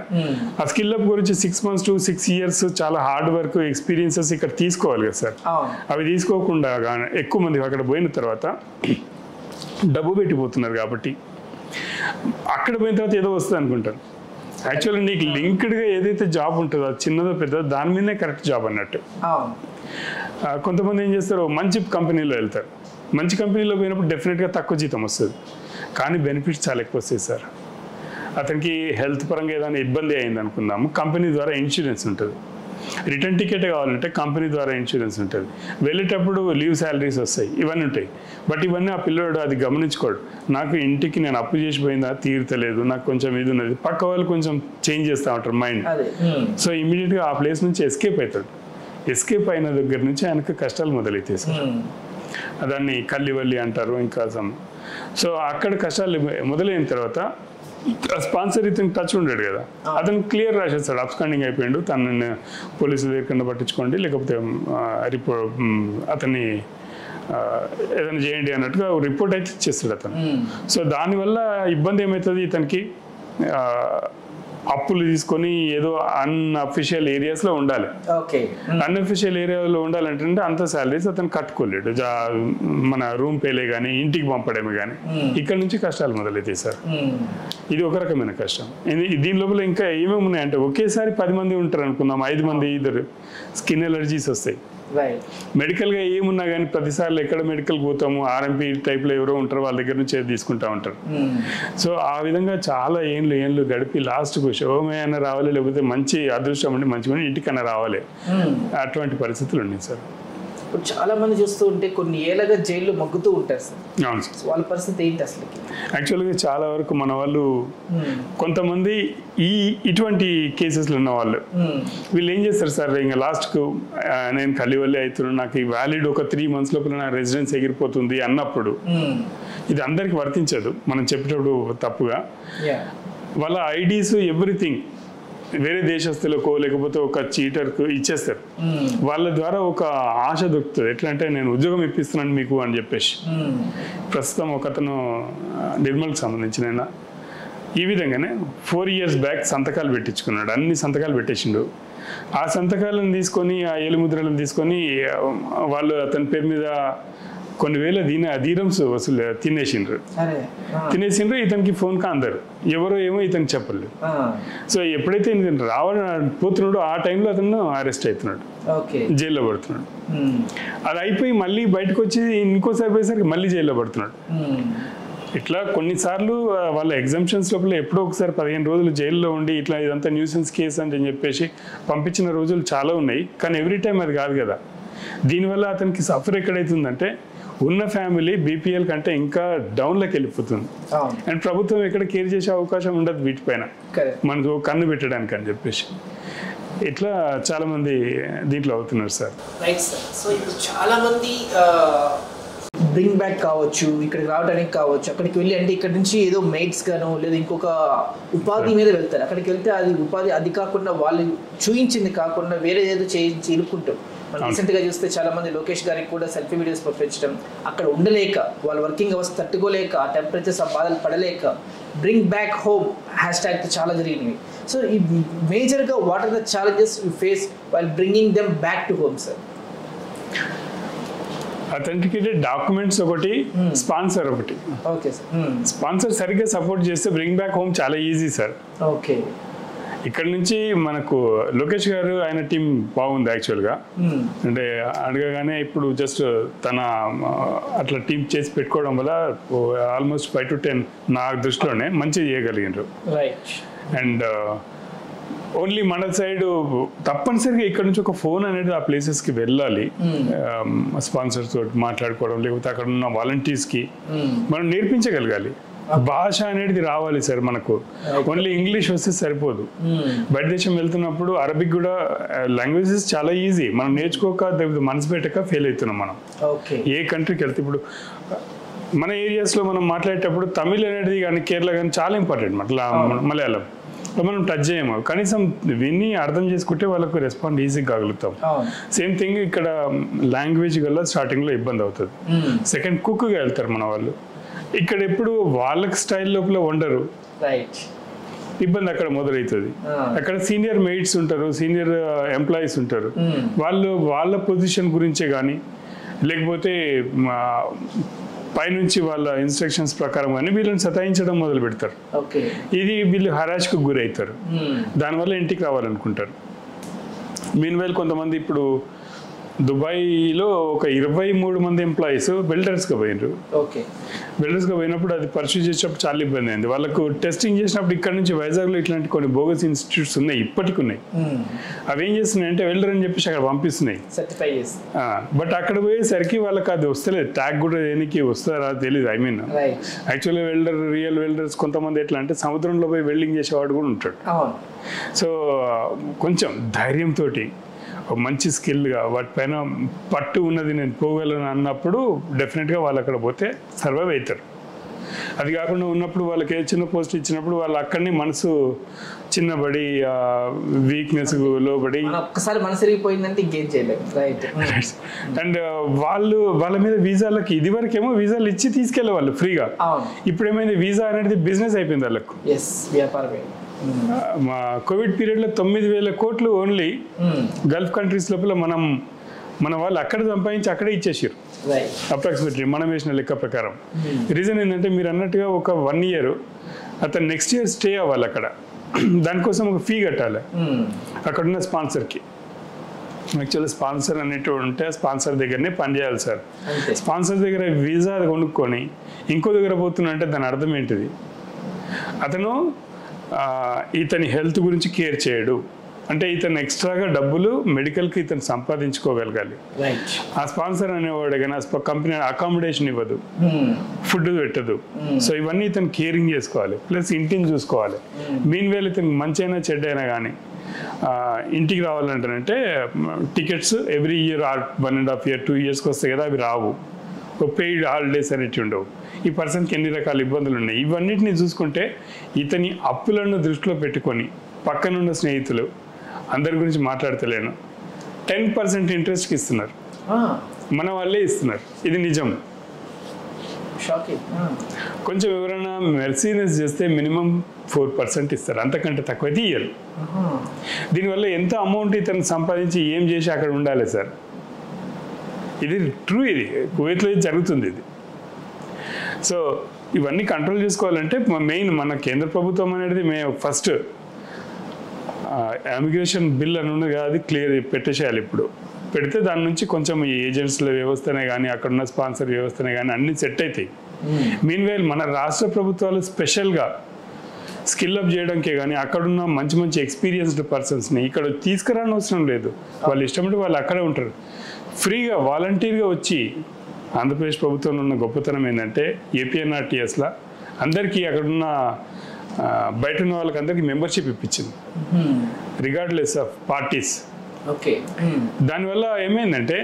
ఆ స్కిల్ అప్ గురించి 6 months to 6 years చాలా హార్డ్ వర్క్ ఎక్స్పీరియన్సెస్ ఇక్కడ తీసుకోవాలి కదా సార్. అవి తీసుకోకుండా ఎక్కువ మంది అక్కడ పోయిన తర్వాత డబ్బు పెట్టిపోతున్నారు కాబట్టి అక్కడ పోయిన తర్వాత ఏదో వస్తుంది అనుకుంటారు. యాక్చువల్లీ నీకు లింక్డ్గా ఏదైతే జాబ్ ఉంటుందో చిన్నదో పెద్దదో దాని మీదనే కరెక్ట్ జాబ్ అన్నట్టు. కొంతమంది ఏం చేస్తారు, మంచి కంపెనీలో వెళ్తారు. మంచి కంపెనీలో పోయినప్పుడు డెఫినెట్గా తక్కువ జీతం వస్తుంది, కానీ బెనిఫిట్స్ చాలా ఎక్కువ వస్తాయి సార్. అతనికి హెల్త్ పరంగా ఏదైనా ఇబ్బంది అయింది అనుకుందాము, కంపెనీ ద్వారా ఇన్సూరెన్స్ ఉంటుంది. రిటర్న్ టికెట్ కావాలంటే కంపెనీ ద్వారా ఇన్సూరెన్స్ ఉంటుంది. వెళ్ళేటప్పుడు లీవ్ శాలరీస్ వస్తాయి, ఇవన్నీ ఉంటాయి. బట్ ఇవన్నీ ఆ పిల్లవాడు అది గమనించుకోడు. నాకు ఇంటికి నేను అప్పు చేసిపోయిందా తీరుతలేదు, నాకు కొంచెం ఇది ఉన్నది, పక్క వాళ్ళు కొంచెం చేంజ్ చేస్తూ ఉంటారు మైండ్. సో ఇమీడియట్గా ఆ ప్లేస్ నుంచి ఎస్కేప్ అవుతాడు. ఎస్కేప్ అయిన దగ్గర నుంచి ఆయనకు కష్టాలు మొదలవుతాయి సార్. దాన్ని కల్లివల్లి అంటారు ఇంకా. సో అక్కడ కష్టాలు మొదలైన తర్వాత స్పాన్సర్ ఇతను టచ్ ఉండడు కదా, అతను క్లియర్ రాసేస్తాడు, అబ్స్కాండింగ్ అయిపోయాడు, తనని పోలీసుల దగ్గర పట్టించుకోండి లేకపోతే అతన్ని ఏదైనా చేయండి అన్నట్టుగా రిపోర్ట్ అయితే ఇచ్చేస్తాడు అతను. సో దానివల్ల ఇబ్బంది ఏమవుతుంది, ఇతనికి అప్పులు తీసుకొని ఏదో అన్అఫిషియల్ ఏరియాస్లో ఉండాలి. అన్అఫిషియల్ ఏరియాలో ఉండాలంటే అంత శాలరీస్ అతను కట్టుకోలేడు. మన రూమ్ పేలే కానీ ఇంటికి పంపడమే కానీ ఇక్కడ నుంచి కష్టాలు మొదలవుతాయి సార్. ఇది ఒక రకమైన కష్టం. దీని లోపల ఇంకా ఏమేమి ఉన్నాయంటే ఒకేసారి 10 మంది ఉంటారు అనుకుందాం, 5 మంది ఇద్దరు స్కిన్ ఎలర్జీస్ వస్తాయి. మెడికల్గా ఏమున్నా కానీ ప్రతిసారి ఎక్కడ మెడికల్ పోతాము, ఆర్ఎంపీ టైప్లో ఎవరో ఉంటారు, వాళ్ళ దగ్గర నుంచి తీసుకుంటా ఉంటారు. సో ఆ విధంగా చాలా ఏళ్ళు గడిపి లాస్ట్కు శోభమయ్యన రావాలి లేకపోతే మంచి అదృష్టం ఉండి మంచిగా ఇంటికన్నా రావాలి, అటువంటి పరిస్థితులు ఉన్నాయి సార్. ఇప్పుడు చాలా మంది చూస్తూ ఉంటే కొన్ని ఏళ్ళగా జైల్లో మగ్గుతూ ఉంటారు సార్. అవును సార్. వాళ్ళ పరిస్థితి ఏంటి అసలు? యాక్చువల్గా చాలా వరకు మన వాళ్ళు కొంతమంది ఇటువంటి కేసెస్లో ఉన్న వాళ్ళు వీళ్ళు ఏం చేస్తారు సార్, ఇంకా లాస్ట్కు నేను కల్లివల్లి అవుతున్నాను, నాకు ఈ వ్యాలిడ్ ఒక 3 months లోపల నా రెసిడెన్స్ ఎగిరిపోతుంది అన్నప్పుడు ఇది అందరికి వర్తించదు, మనం చెప్పేటప్పుడు తప్పుగా. వాళ్ళ ఐడీస్ ఎవ్రీథింగ్ వేరే దేశస్తులకో లేకపోతే ఒక చీటర్కు ఇచ్చేస్తారు. వాళ్ళ ద్వారా ఒక ఆశ దొరుకుతుంది, ఎట్లా అంటే నేను ఉద్యోగం ఇప్పిస్తున్నాను మీకు అని చెప్పేసి. ప్రస్తుతం ఒక అతను నిర్మల్కి సంబంధించిన ఈ విధంగానే 4 years బ్యాక్ సంతకాలు పెట్టించుకున్నాడు, అన్ని సంతకాలు పెట్టేసిండు. ఆ సంతకాలను తీసుకొని ఆ ఏలుముద్రలను తీసుకొని వాళ్ళు అతని పేరు మీద కొన్ని వేల దీరమ్స్ వసూలు తినేసిండ్రు. ఇతనికి ఫోన్ అందరు ఎవరో ఏమో ఇతనికి చెప్పలేదు. సో ఎప్పుడైతే పోతున్నాడో ఆ టైంలో అతను అరెస్ట్ అవుతున్నాడు, జైల్లో పడుతున్నాడు. అది అయిపోయి మళ్ళీ బయటకు వచ్చి ఇంకోసారి పోయేసరికి మళ్ళీ జైల్లో పడుతున్నాడు. ఇట్లా కొన్నిసార్లు వాళ్ళ ఎగ్జామ్షన్స్ లోపల ఎప్పుడో ఒకసారి 15 రోజులు జైల్లో ఉండి ఇట్లా ఇదంతా న్యూసెన్స్ కేసు అని చెప్పేసి పంపించిన రోజులు చాలా ఉన్నాయి. కానీ ఎవ్రీ టైం అది కాదు కదా. దీనివల్ల అతనికి సఫర్ ఎక్కడైతుందంటే ఉన్న ఫ్యామిలీ బీపీఎల్ కంటే ఇంకా డౌన్లోకి వెళ్ళిపోతుంది. అండ్ ప్రభుత్వం ఎక్కడ కేర్ చేసే అవకాశం ఉండదు వీటిపైన, మనకు కన్ను పెట్టడానికి అని చెప్పేసి. ఇట్లా చాలా మంది దీంట్లో అవుతున్నారు సార్. Right sir. సో ఇప్పుడు చాలా మంది బ్రింగ్ బ్యాక్ కావచ్చు, ఇక్కడికి రావడానికి కావచ్చు, అక్కడికి వెళ్ళి అంటే ఇక్కడ నుంచి ఏదో మెయిట్స్ గానో లేదా ఇంకొక ఉపాధి మీద వెళ్తారు. అక్కడికి వెళ్తే అది ఉపాధి అది కాకుండా వాళ్ళు చూయించింది కాకుండా వేరే ఏదో చేయించి ఇరుక్కుంటారు. మనం రీసెంట్గా చూస్తే చాలా మంది లోకేష్ గారికి కూడా సెల్ఫీ వీడియోస్ పంపించడం, అక్కడ ఉండలేక వాళ్ళ వర్కింగ్ అవర్స్ తట్టుకోలేక ఆ టెంపరేచర్స్ ఆ బాధలు పడలేక బ్రింగ్ బ్యాక్ హోమ్ హ్యాష్ట్యాగ్ చాలా జరిగినవి. సో ఈ మేజర్గా what are the challenges you face while bringing them back to home sir? Authenticated documents ఒకటి, స్పాన్సర్ ఒకటి. Okay sir. స్పాన్సర్ సరిగ్గా సపోర్ట్ చేస్తే బ్రింగ్ బ్యాక్ హోమ్ చాలా ఈజీ సార్. ఓకే. ఇక్కడ నుంచి మనకు లోకేష్ గారు ఆయన టీం బాగుంది యాక్చువల్గా. అంటే అడగగానే ఇప్పుడు జస్ట్ తన అట్లా టీం చేసి పెట్టుకోవడం వల్ల ఆల్మోస్ట్ 5 to 10 నా దృష్టిలోనే మంచిగా చేయగలిగినారు. అండ్ ఓన్లీ మన సైడ్ తప్పనిసరిగా ఇక్కడ నుంచి ఒక ఫోన్ అనేది ఆ ప్లేసెస్కి వెళ్ళాలి, స్పాన్సర్స్ తోటి మాట్లాడుకోవడం, లేకపోతే అక్కడ ఉన్న వాలంటీర్స్కి మనం నేర్పించగలగాలి. భాష అనేది రావాలి సార్ మనకు. ఓన్లీ ఇంగ్లీష్ వస్తే సరిపోదు. బయట దేశం వెళ్తున్నప్పుడు అరబిక్ కూడా లాంగ్వేజెస్ చాలా ఈజీ. మనం నేర్చుకోక మనసు పెట్టక ఫెయిల్ అవుతున్నాం మనం ఏ కంట్రీకి వెళ్తే. ఇప్పుడు మన ఏరియాస్లో మనం మాట్లాడేటప్పుడు తమిళ్ అనేది కానీ కేరళ కానీ చాలా ఇంపార్టెంట్. మలయాళం మనం టచ్ చేయము, కనీసం విని అర్థం చేసుకుంటే వాళ్ళకు రెస్పాండ్ ఈజీగా కాగలుగుతాం. సేమ్ థింగ్ ఇక్కడ లాంగ్వేజ్ వల్ల స్టార్టింగ్లో ఇబ్బంది అవుతుంది. సెకండ్ కుక్గా వెళ్తారు మన వాళ్ళు. ఇక్కడ ఎప్పుడు వాళ్ళకి స్టైల్ లోపల వండరు, ఇబ్బంది అక్కడ మొదలవుతుంది. అక్కడ సీనియర్ మెయిట్స్ ఉంటారు, సీనియర్ ఎంప్లాయీస్ ఉంటారు. వాళ్ళ పొజిషన్ గురించే కానీ లేకపోతే పైనుంచి వాళ్ళ ఇన్స్ట్రక్షన్స్ ప్రకారం కానీ వీళ్ళని సతాయించడం మొదలు పెడతారు. ఇది వీళ్ళు హరాజ్కు గురవుతారు. దానివల్ల ఇంటికి రావాలనుకుంటారు. మీన్వైల్ కొంతమంది ఇప్పుడు దుబాయ్లో ఒక 23 మంది ఎంప్లాయీస్ వెల్డర్స్గా పోయినారు. వెల్డర్స్గా పోయినప్పుడు అది పర్సూ చేసేటప్పుడు చాలా ఇబ్బంది అయింది. వాళ్ళకు టెస్టింగ్ చేసినప్పుడు ఇక్కడ నుంచి వైజాగ్లో ఇట్లాంటి కొన్ని బోగస్ ఇన్స్టిట్యూట్స్ ఉన్నాయి, ఇప్పటికి ఉన్నాయి. అవి ఏం చేస్తున్నాయంటే వెల్డర్ అని చెప్పేసి అక్కడ పంపిస్తున్నాయి. బట్ అక్కడ పోయేసరికి వాళ్ళకి అది వస్తలేదు, ట్యాగ్ కూడా దేనికి వస్తారా తెలియదు. I mean actually real welders కొంతమంది ఎట్లా అంటే సముద్రంలో పోయి వెల్డింగ్ చేసేవాడు కూడా ఉంటాడు. సో కొంచెం ధైర్యంతో మంచి స్కిల్గా వాటిపైన పట్టు ఉన్నది నేను పోగలను అన్నప్పుడు డెఫినెట్గా వాళ్ళు అక్కడ పోతే సర్వైవ్ అవుతారు. అది కాకుండా ఉన్నప్పుడు వాళ్ళకి ఏ చిన్న పోస్ట్ ఇచ్చినప్పుడు వాళ్ళు అక్కడనే మనసు చిన్నబడి వీక్నెస్ లోబడి ఒక్కసారి మనసు విరిగిపోయిందంటే ఇంకేం చేయలేదు. అండ్ వాళ్ళ మీద వీసాలకి ఇదివరకేమో వీసాలు ఇచ్చి తీసుకెళ్ళేవాళ్ళు ఫ్రీగా. ఇప్పుడు ఏమైంది, వీసా అనేది బిజినెస్ అయిపోయింది వాళ్ళకు. మా కోవిడ్ పీరియడ్లో 9,000 కోట్లు ఓన్లీ గల్ఫ్ కంట్రీస్ లోపల మన వాళ్ళు అక్కడ సంపాదించి అక్కడే ఇచ్చేసారు అప్రాక్సిమేట్లీ మనం వేసిన లెక్క ప్రకారం. రీజన్ ఏంటంటే మీరు అన్నట్టుగా ఒక 1 year అతను నెక్స్ట్ ఇయర్ స్టే అవ్వాలి అక్కడ. దానికోసం ఒక ఫీ కట్టాలి అక్కడున్న స్పాన్సర్కి. యాక్చువల్లీ స్పాన్సర్ అనేటివి ఉంటే స్పాన్సర్ దగ్గరనే పనిచేయాలి సార్. స్పాన్సర్ దగ్గర వీసా కొనుక్కొని ఇంకో దగ్గర పోతున్నా అంటే దాని అర్థం ఏంటిది? అతను ఇతని హెల్త్ గురించి కేర్ చేయడు అంటే ఇతను ఎక్స్ట్రాగా డబ్బులు మెడికల్కి ఇతను సంపాదించుకోగలగాలి. ఆ స్పాన్సర్ అనేవాడు కానీ కంపెనీ అకామిడేషన్ ఇవ్వదు, ఫుడ్ పెట్టదు. సో ఇవన్నీ ఇతను కేరింగ్ చేసుకోవాలి, ప్లస్ ఇంటిని చూసుకోవాలి. మీన్వేల్ ఇతను మంచి అయినా చెడ్డ అయినా కానీ ఇంటికి రావాలంటే టికెట్స్ ఎవ్రీ ఇయర్ 1.5 year 2 yearsకి వస్తాయి కదా, అవి రావు. పెయిడ్ హాలిడేస్ అనేవి ఉండవు. ఈ పర్సన్కి ఎన్ని రకాల ఇబ్బందులు ఉన్నాయి. ఇవన్నిటిని చూసుకుంటే ఇతని అప్పులను దృష్టిలో పెట్టుకొని పక్కనున్న స్నేహితులు అందరి గురించి మాట్లాడతలేను 10% ఇంట్రెస్ట్కి ఇస్తున్నారు, మన వాళ్ళే ఇస్తున్నారు. ఇది నిజం. కొంచెం ఎవరైనా మెర్సీనెస్ చేస్తే మినిమం 4% ఇస్తారు, అంతకంటే తక్కువైతే ఇయ్యరు. దీనివల్ల ఎంత అమౌంట్ ఇతను సంపాదించి ఏం చేసి అక్కడ ఉండాలి సార్? ఇది ట్రూ, ఇది కువైట్లో జరుగుతుంది ఇది. సో ఇవన్నీ కంట్రోల్ చేసుకోవాలంటే మెయిన్ మన కేంద్ర ప్రభుత్వం అనేది ఫస్ట్ ఇమిగ్రేషన్ బిల్ అని ఉన్నది కదా, అది క్లియర్ పెట్టేసేయాలి. ఇప్పుడు పెడితే దాని నుంచి కొంచెం ఈ ఏజెంట్స్ల వ్యవస్థనే కానీ అక్కడున్న స్పాన్సర్ వ్యవస్థనే కానీ అన్నీ సెట్ అవుతాయి. మీన్వైల్ మన రాష్ట్ర ప్రభుత్వాలు స్పెషల్గా స్కిల్ అప్ చేయడానికే కానీ అక్కడున్న మంచి మంచి ఎక్స్పీరియన్స్డ్ పర్సన్స్ని ఇక్కడ తీసుకురాని అవసరం లేదు. వాళ్ళు ఇష్టపడి వాళ్ళు అక్కడే ఉంటారు. ఫ్రీగా వాలంటీర్గా వచ్చి ఆంధ్రప్రదేశ్ ప్రభుత్వంలో ఉన్న గొప్పతనం ఏంటంటే ఏపీఎన్ఆర్టీఎస్లో అందరికీ అక్కడున్న బయట ఉన్న వాళ్ళకి అందరికీ మెంబర్షిప్ ఇప్పించింది రిగార్డ్లెస్ ఆఫ్ పార్టీస్. దానివల్ల ఏమైందంటే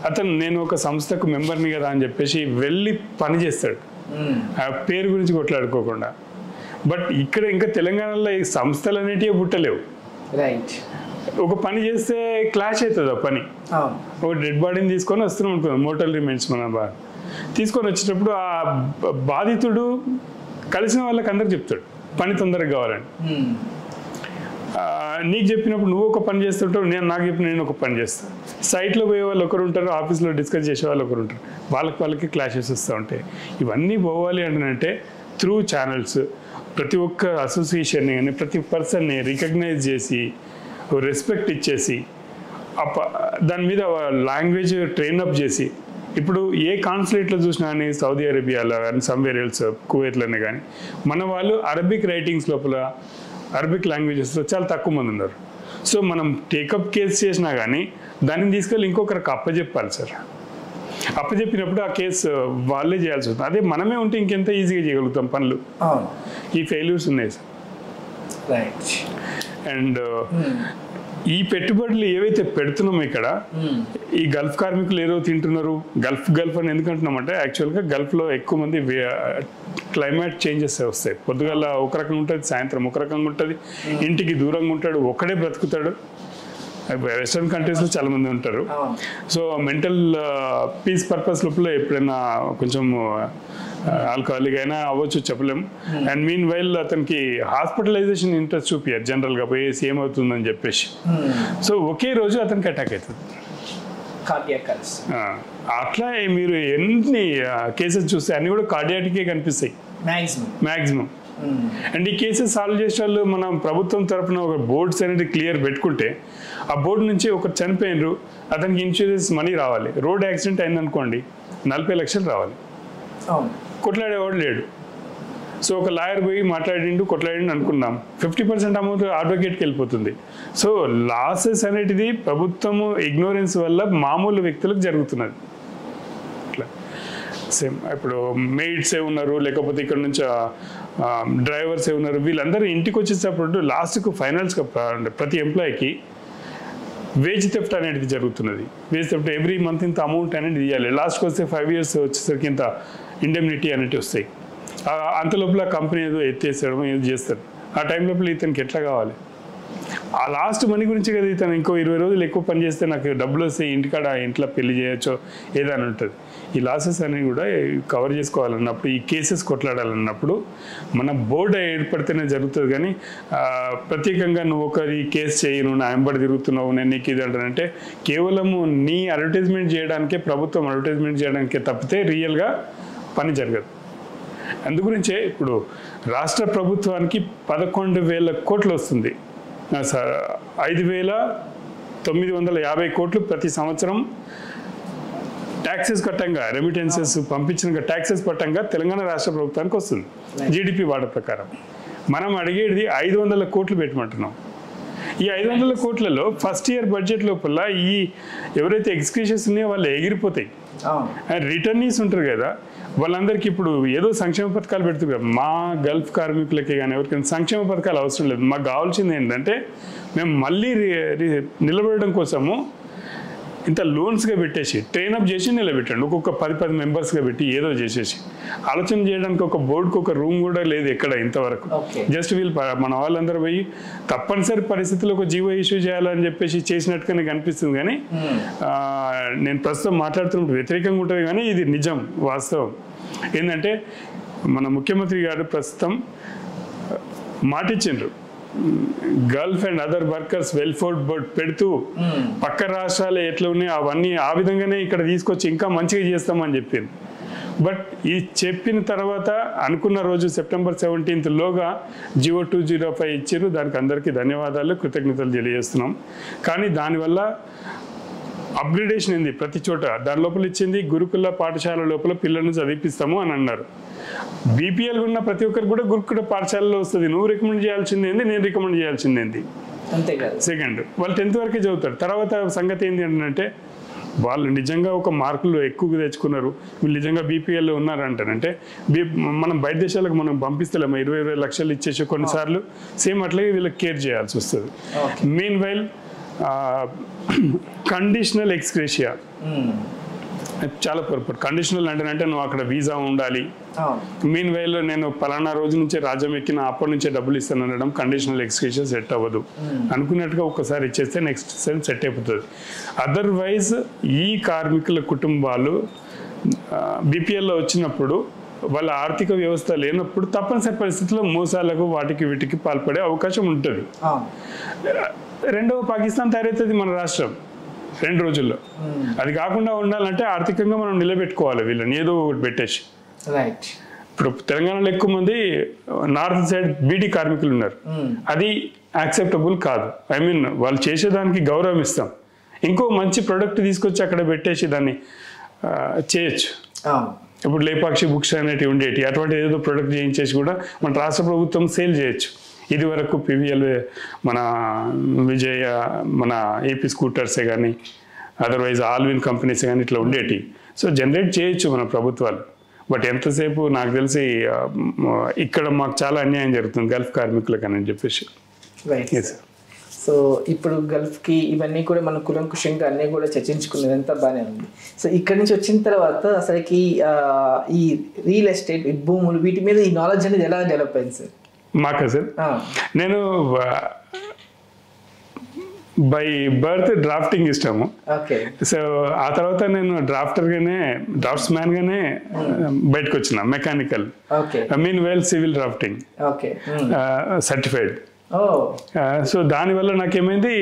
అతను నేను ఒక సంస్థకు మెంబర్ని కదా అని చెప్పేసి వెళ్ళి పని చేస్తాడు, ఆ పేరు గురించి కొట్లాడుకోకుండా. బట్ ఇక్కడ ఇంకా తెలంగాణలో ఈ సంస్థలు అనేటివి పుట్టలేవు. ఒక పని చేస్తే క్లాష్ అవుతుంది ఆ పని. ఒక డెడ్ బాడీని తీసుకొని వస్తున్నాం అనుకున్నాం, మోర్టల్ రిమైన్స్ మన తీసుకొని వచ్చేటప్పుడు ఆ బాధితుడు కలిసిన వాళ్ళకి అందరికి చెప్తాడు పని తొందరగా కావాలని. నీకు చెప్పినప్పుడు నువ్వు ఒక పని చేస్తుంటావు, నాకు చెప్పిన నేను ఒక పని చేస్తాను. సైట్లో పోయే వాళ్ళు ఒకరు ఉంటారు, ఆఫీస్లో డిస్కస్ చేసే వాళ్ళు ఒకరు ఉంటారు, వాళ్ళకి క్లాషెస్ వస్తూ ఉంటాయి. ఇవన్నీ పోవాలి అంటే త్రూ ఛానల్స్ ప్రతి ఒక్క అసోసియేషన్ని కానీ ప్రతి పర్సన్ని రికగ్నైజ్ చేసి రెస్పెక్ట్ ఇచ్చేసి దాని మీద లాంగ్వేజ్ ట్రైనప్ చేసి, ఇప్పుడు ఏ కాన్సులేట్లో చూసినా కానీ సౌదీ అరేబియాలో కానీ సమ్వేర్ ఎల్స్ కువైట్లోనే కానీ మన వాళ్ళు అరబిక్ రైటింగ్స్ లోపల అరబిక్ లాంగ్వేజెస్లో చాలా తక్కువ మంది ఉన్నారు. సో మనం టేకప్ కేసు చేసినా కానీ దాన్ని తీసుకెళ్ళి ఇంకొకరికి అప్పచెప్పాలి సార్. అప్పచెప్పినప్పుడు ఆ కేసు వాళ్ళే చేయాల్సి వస్తుంది. అదే మనమే ఉంటే ఇంకెంత ఈజీగా చేయగలుగుతాం పనులు. ఈ ఫెయిల్యూర్స్ ఉన్నాయి సార్. అండ్ ఈ పెట్టుబడులు ఏవైతే పెడుతున్నామో ఇక్కడ ఈ గల్ఫ్ కార్మికులు ఏదో తింటున్నారు, గల్ఫ్ అని ఎందుకంటున్నామంటే యాక్చువల్గా గల్ఫ్లో ఎక్కువ మంది క్లైమేట్ చేంజెస్ వస్తాయి. పొద్దుగల ఒక రకంగా ఉంటుంది, సాయంత్రం ఒక రకంగా ఉంటుంది, ఇంటికి దూరంగా ఉంటాడు, ఒక్కడే బ్రతుకుతాడు. వెస్ట్రన్ కంట్రీస్లో చాలా మంది ఉంటారు. సో మెంటల్ పీస్ పర్పస్ లోపల ఎప్పుడైనా కొంచెం ఆల్కహాలిక్ అయినా అవ్వచ్చు, చెప్పలేము. అండ్ మీన్ వైల్ అతనికి హాస్పిటలైజేషన్ ఇంట్రెస్ట్ చూపించారు జనరల్గా, పోయేసి ఏమవుతుందని చెప్పేసి. సో ఒకే రోజు అతనికి అటాక్ అవుతుంది. అట్లా మీరు ఎన్ని కేసెస్ చూస్తే అన్ని కూడా కార్డియాటికే కనిపిస్తాయి మ్యాక్సిమం. అండ్ ఈ కేసెస్ సాల్వ్ చేసే వాళ్ళు మనం ప్రభుత్వం తరఫున ఒక బోర్డ్స్ అనేది క్లియర్ పెట్టుకుంటే ఆ బోర్డు నుంచి ఒకరు చనిపోయినరు, అతనికి ఇన్సూరెన్స్ మనీ రావాలి. రోడ్ యాక్సిడెంట్ అయిందనుకోండి 40 లక్షలు రావాలి. కొట్లాడేవాడు లేడు. సో ఒక లాయర్ పోయి కొట్లాడిండు అనుకున్నాం, 50% అమౌంట్ అడ్వకేట్కి వెళ్ళిపోతుంది. సో లాసెస్ అనేటిది ప్రభుత్వము ఇగ్నోరెన్స్ వల్ల మామూలు వ్యక్తులకు జరుగుతున్నది. అట్లా సేమ్ ఇప్పుడు మెయిడ్సే ఉన్నారు, లేకపోతే ఇక్కడ నుంచి డ్రైవర్సే ఉన్నారు, వీళ్ళందరూ ఇంటికి వచ్చేటప్పుడు లాస్ట్కు ఫైనల్స్గా ప్రతి ఎంప్లాయీకి వేజ్ థెఫ్ట్ అనేది జరుగుతున్నది. వేజ్ థెఫ్ట్ ఎవ్రీ మంత్ ఇంత అమౌంట్ అనేది ఇవ్వాలి. లాస్ట్కి వస్తే 5 years వచ్చేసరికి ఇంత ఇండెమ్నిటీ అనేవి వస్తాయి. అంత లోపల కంపెనీ ఏదో ఎత్తేసేయడం ఏదో చేస్తారు. ఆ టైం లోపల ఇతనికి ఎట్లా కావాలి? ఆ లాస్ట్ మనీ గురించి కదా ఇతను ఇంకో 20 రోజులు ఎక్కువ పని చేస్తే నాకు డబ్బులు వస్తాయి, ఇంటికాడ ఇంట్లో పెళ్లి చేయొచ్చో ఏదని ఉంటుంది. ఈ లాసెస్ అనేవి కూడా కవర్ చేసుకోవాలన్నప్పుడు, ఈ కేసెస్ కొట్లాడాలన్నప్పుడు మన బోర్డు ఏర్పడితేనే జరుగుతుంది. కానీ ప్రత్యేకంగా నువ్వు ఒకరి కేసు చేయి, నువ్వు నా వెంబడి తిరుగుతున్నావు, నేను నీకు ఇది అంటానంటే కేవలము నీ అడ్వర్టైజ్మెంట్ చేయడానికే, ప్రభుత్వం అడ్వర్టైజ్మెంట్ చేయడానికే తప్పితే రియల్గా పని జరగదు. అందుగురించే ఇప్పుడు రాష్ట్ర ప్రభుత్వానికి 11,000 కోట్లు వస్తుంది. 5,950 కోట్లు ప్రతి సంవత్సరం ట్యాక్సెస్ కట్టంగా, రెమిటెన్సెస్ పంపించిన ట్యాక్సెస్ పట్టంగా తెలంగాణ రాష్ట్ర ప్రభుత్వానికి వస్తుంది జీడిపి వాటా ప్రకారం. మనం అడిగేది 500 కోట్లు పెట్టమంటున్నాం. ఈ 500 కోట్లలో ఫస్ట్ ఇయర్ బడ్జెట్ లోపల ఈ ఎవరైతే ఎగ్జిక్యూషన్స్ ఉన్నాయో వాళ్ళు ఎగిరిపోతాయి. రిటర్నీస్ ఉంటారు కదా, వాళ్ళందరికీ ఇప్పుడు ఏదో సంక్షేమ పథకాలు పెడుతున్నారు. మా గల్ఫ్ కార్మికులకే కానీ ఎవరికైనా సంక్షేమ పథకాలు అవసరం లేదు. మాకు కావాల్సింది ఏంటంటే మేము మళ్ళీ నిలబడడం కోసము ఇంత లోన్స్గా పెట్టేసి ట్రైనప్ చేసి నిలబెట్టండి. ఒక్కొక్క 10 మెంబర్స్గా పెట్టి ఏదో చేసేసి ఆలోచన చేయడానికి ఒక బోర్డుకి ఒక రూమ్ కూడా లేదు ఎక్కడ ఇంతవరకు. జస్ట్ వీళ్ళు మన వాళ్ళందరూ పోయి తప్పనిసరి పరిస్థితుల్లో ఒక జీవో ఇష్యూ చేయాలని చెప్పేసి చేసినట్టుగానే కనిపిస్తుంది. కానీ నేను ప్రస్తుతం మాట్లాడుతున్నప్పుడు వ్యతిరేకంగా ఉంటుంది, కానీ ఇది నిజం, వాస్తవం. ఏంటంటే మన ముఖ్యమంత్రి గారు ప్రస్తుతం మాటిచ్చిండ్రు, gulf and other workers welfare board పెడుతూ పక్క రాష్ట్రాలు ఎట్లా ఉన్నాయి అవన్నీ ఆ విధంగానే ఇక్కడ తీసుకొచ్చి ఇంకా మంచిగా చేస్తామని చెప్పింది. బట్ ఇది చెప్పిన తర్వాత అనుకున్న రోజు September 17th లోగా జియో 205 ఇచ్చారు. దానికి అందరికీ ధన్యవాదాలు, కృతజ్ఞతలు తెలియజేస్తున్నాం. కానీ దానివల్ల అప్గ్రేడేషన్ ఉంది ప్రతి చోట. దాని లోపల ఇచ్చింది గురుకుల పాఠశాల లోపల పిల్లలను చదివిపిస్తాము అని అన్నారు. బీపీఎల్ ఉన్న ప్రతి ఒక్కరికి కూడా గురుకుల పాఠశాలలో వస్తుంది. నువ్వు రికమెండ్ చేయాల్సింది ఏంది, నేను రికమెండ్ చేయాల్సింది ఏంది? అంతే కదా. సెకండ్, వాళ్ళు 10th వరకే చదువుతారు. తర్వాత సంగతి ఏంటి అంటే వాళ్ళు నిజంగా ఒక మార్కులు ఎక్కువగా తెచ్చుకున్నారు, వీళ్ళు నిజంగా బీపీఎల్లో ఉన్నారంటారంటే మనం బయట దేశాలకు మనం పంపిస్తలేము 20 లక్షలు ఇచ్చేసి కొన్నిసార్లు సేమ్ అట్లాగే వీళ్ళకి కేర్ చేయాల్సి వస్తుంది. మీన్ వైల్ కండిషనల్ ఎక్స్గ్రేషియా చాలా పొరపాటు. కండిషనల్ అంటే నువ్వు అక్కడ వీసా ఉండాలి, మీన్ వైలో నేను పలానా రోజు నుంచే రాజ్యం ఎక్కిన అప్పటి నుంచే డబ్బులు ఇస్తాను అనడం కండిషనల్ ఎక్స్క్యూషన్ సెట్ అవ్వదు. అనుకున్నట్టుగా ఒక్కసారి ఇచ్చేస్తే నెక్స్ట్ సెల్ సెట్ అయిపోతుంది. అదర్వైజ్ ఈ కార్మికుల కుటుంబాలు బీపీఎల్లో వచ్చినప్పుడు వాళ్ళ ఆర్థిక వ్యవస్థ లేనప్పుడు తప్పనిసరి పరిస్థితుల్లో మోసాలకు వాటికి వీటికి పాల్పడే అవకాశం ఉంటుంది. రెండవ పాకిస్తాన్ తయారవుతుంది మన రాష్ట్రం 2 రోజుల్లో. అది కాకుండా ఉండాలంటే ఆర్థికంగా మనం నిలబెట్టుకోవాలి వీళ్ళని ఏదో ఒకటి పెట్టేసి. ఇప్పుడు తెలంగాణలో ఎక్కువ మంది నార్త్ సైడ్ బీడీ కార్మికులు ఉన్నారు. అది యాక్సెప్టబుల్ కాదు. ఐ మీన్ వాళ్ళు చేసేదానికి గౌరవం ఇస్తాం, ఇంకో మంచి ప్రొడక్ట్ తీసుకొచ్చి అక్కడ పెట్టేసి దాన్ని చేయొచ్చు. ఇప్పుడు లేపాక్షి బుక్స్ అనేటివి ఉండేటి, అటువంటి ఏదో ప్రొడక్ట్ చేయించేసి కూడా మన రాష్ట్ర ప్రభుత్వం సేల్ చేయొచ్చు. ఇది వరకు పివిఎల్ మన విజయ మన ఏపీ స్కూటర్సే కానీ అదర్వైజ్ ఆల్విన్ కంపెనీస్ కానీ ఇట్లా ఉండేటి. సో జనరేట్ చేయొచ్చు మన ప్రభుత్వాలు. బట్ ఎంతసేపు నాకు తెలిసి ఇక్కడ మాకు చాలా అన్యాయం జరుగుతుంది గల్ఫ్ కార్మికులకు అని చెప్పేసి. సో ఇప్పుడు గల్ఫ్కి ఇవన్నీ కూడా మనం కులంకుశంగా అన్నీ కూడా చర్చించుకున్నది, అంతా బాగానే ఉంది. సో ఇక్కడ నుంచి వచ్చిన తర్వాత అసలుకి ఈ రియల్ ఎస్టేట్, ఈ భూములు, వీటి మీద ఈ నాలెడ్జ్ అనేది ఎలా డెవలప్ అయింది సార్? మాకా సార్, నేను బై బర్త్ డ్రాఫ్టింగ్ ఇష్టము. సో ఆ తర్వాత నేను డ్రాఫ్ట్స్ మ్యాన్ గానే బయటకు వచ్చిన mechanical, mean well civil drafting certified. So దానివల్ల నాకేమైంది,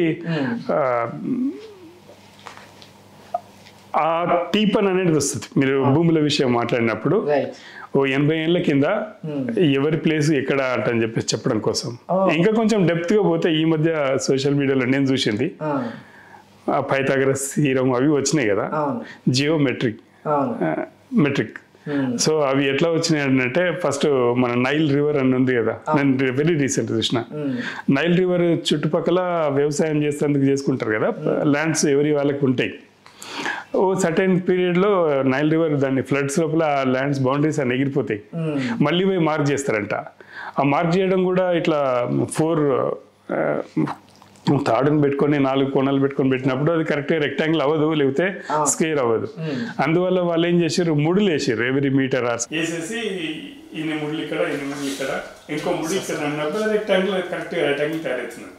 ఆ టీపన్ అనేది వస్తుంది. మీరు భూముల విషయం మాట్లాడినప్పుడు 80 ఏళ్ల కింద ఎవరి ప్లేస్ ఎక్కడ అంటని చెప్పేసి చెప్పడం కోసం, ఇంకా కొంచెం డెప్త్ గా పోతే ఈ మధ్య సోషల్ మీడియాలో నేను చూసింది పైథాగరస్ థీరం అవి వచ్చినాయి కదా, జియోమెట్రిక్ మెట్రిక్. సో అవి ఎట్లా వచ్చినాయి అంటే, ఫస్ట్ మన నైల్ రివర్ అని ఉంది కదా, నేను వెరీ రీసెంట్ చూసిన. నైల్ రివర్ చుట్టుపక్కల వ్యవసాయం చేసేందుకు చేసుకుంటారు కదా, ల్యాండ్స్ ఎవరి వాళ్ళకి ఉంటాయి. ఓ సర్టెన్ పీరియడ్లో నైల్ రివర్ దాన్ని ఫ్లడ్స్ లోపల ల్యాండ్స్ బౌండరీస్ అని ఎగిరిపోతాయి, మళ్ళీ పోయి మార్క్ చేస్తారంట. ఆ మార్క్ చేయడం కూడా ఇట్లా 4 తాడుని పెట్టుకొని 4 కోణాలు పెట్టుకొని పెట్టినప్పుడు అది కరెక్ట్గా రెక్టాంగిల్ అవ్వదు, లేకపోతే స్క్వేర్ అవ్వదు. అందువల్ల వాళ్ళు ఏం చేసారు, ముడులు వేసారు ఎవరీ మీటర్ వేసేసి ఇన్ని ముడులు ఇక్కడ, ఇన్ని ముడులు ఇక్కడ, ఇంకో ముడి ఇక్కడ అన్నప్పుడు రెక్టాంగిల్ కరెక్ట్గా రెక్టాంగిల్ తయారవుతుంది.